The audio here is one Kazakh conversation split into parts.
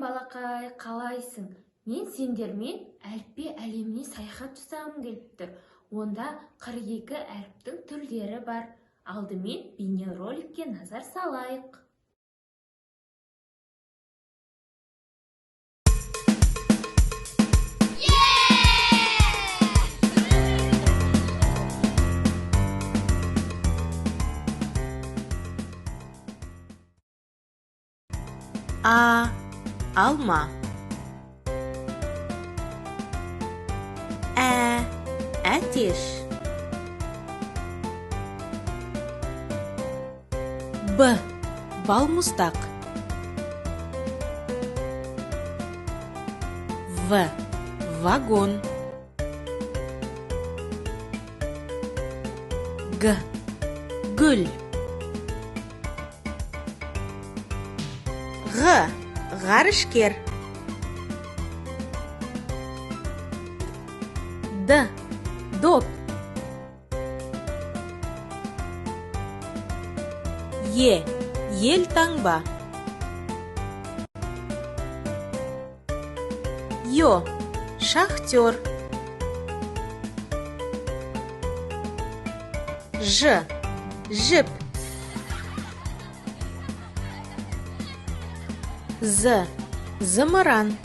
балақай, қалайсың? Мен сендермен әліппе әлеміне саяхат жасағым келіп тұр. Онда 42 әріптің түрлері бар. Алдымен бейнероликке назар салайық. Alma. Ateş. Bal mustak. Vagon. Gül. Ғарышкер. Доп. Елтаңба. Шахтер. Жіп. Зымыран.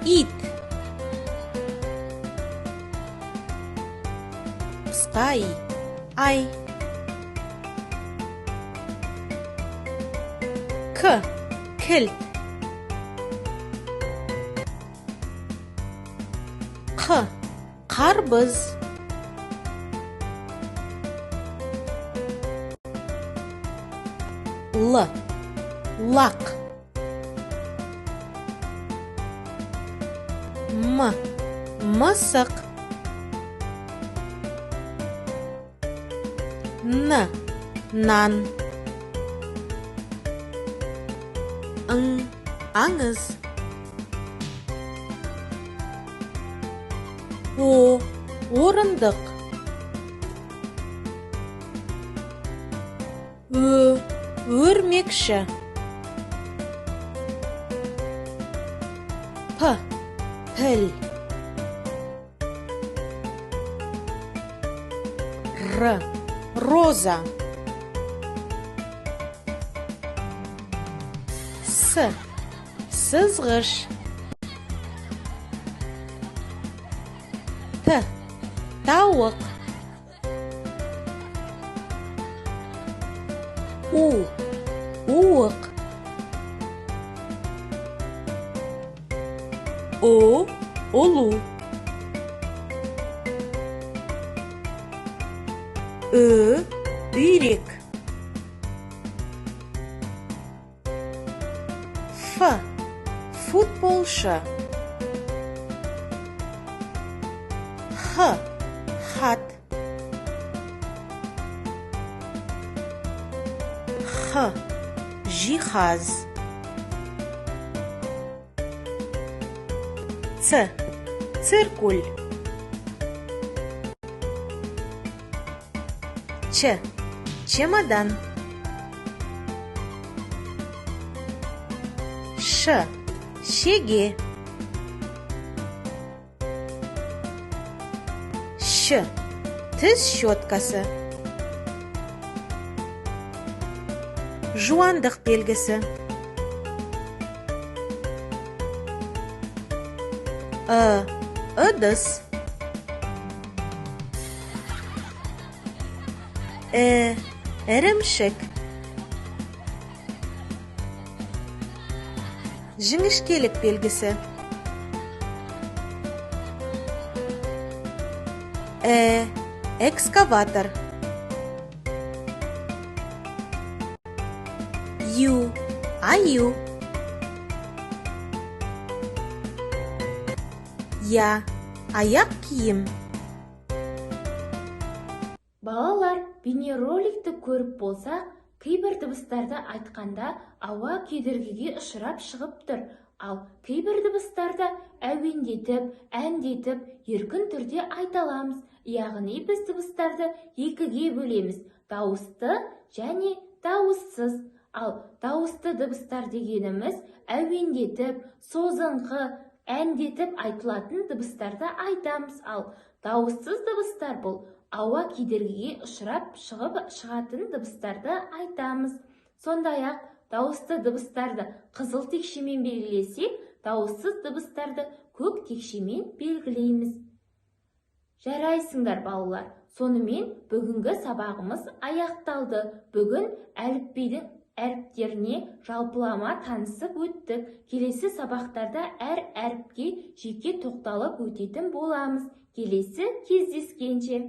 Ит. Қысқа ай. Кілт. Қарбыз. Лақ. Мысық. Нан. Аңыз. Орындық. Өрмекші. Піл. Роза. Сызғыш. Тауық. Уық. Ұлу. Үйрек. Футболшы. Хат. Жиһаз. Циркуль. Чемодан. Шеге. Тіс щеткасы. Жуандық белгісі. Ыдыс. Ірімшік. Жіңішкелік белгісі. Экскаватор. Аю. Аяқ киім. Балалар, бейнероликті көріп болса, кейбір дыбыстарды айтқанда ауа кедергіге ұшырап шығып тұр. Ал кейбір дыбыстарда әуендетіп, әндетіп, еркін түрде айта аламыз. Яғни біз дыбыстарды екіге бөлеміз. Дауысты және дауыссыз. Ал дауысты дыбыстар дегеніміз әуендетіп, созыңқы, әндетіп айтылатын дыбыстарды айтамыз. Ал дауыссыз дыбыстар бұл ауа кедергіге ұшырап шығатын дыбыстарды айтамыз. Сондай-ақ дауысты дыбыстарды қызыл текшемен белгілесек, дауыссыз дыбыстарды көк текшемен белгілейміз. Жарайсыңдар балалар, сонымен бүгінгі сабағымыз аяқталды. Бүгін әліпбидің әріптеріне жалпылама танысып өттік. Келесі сабақтарда әр әріпке жеке тоқталып өтетін боламыз. Келесі кездескенше.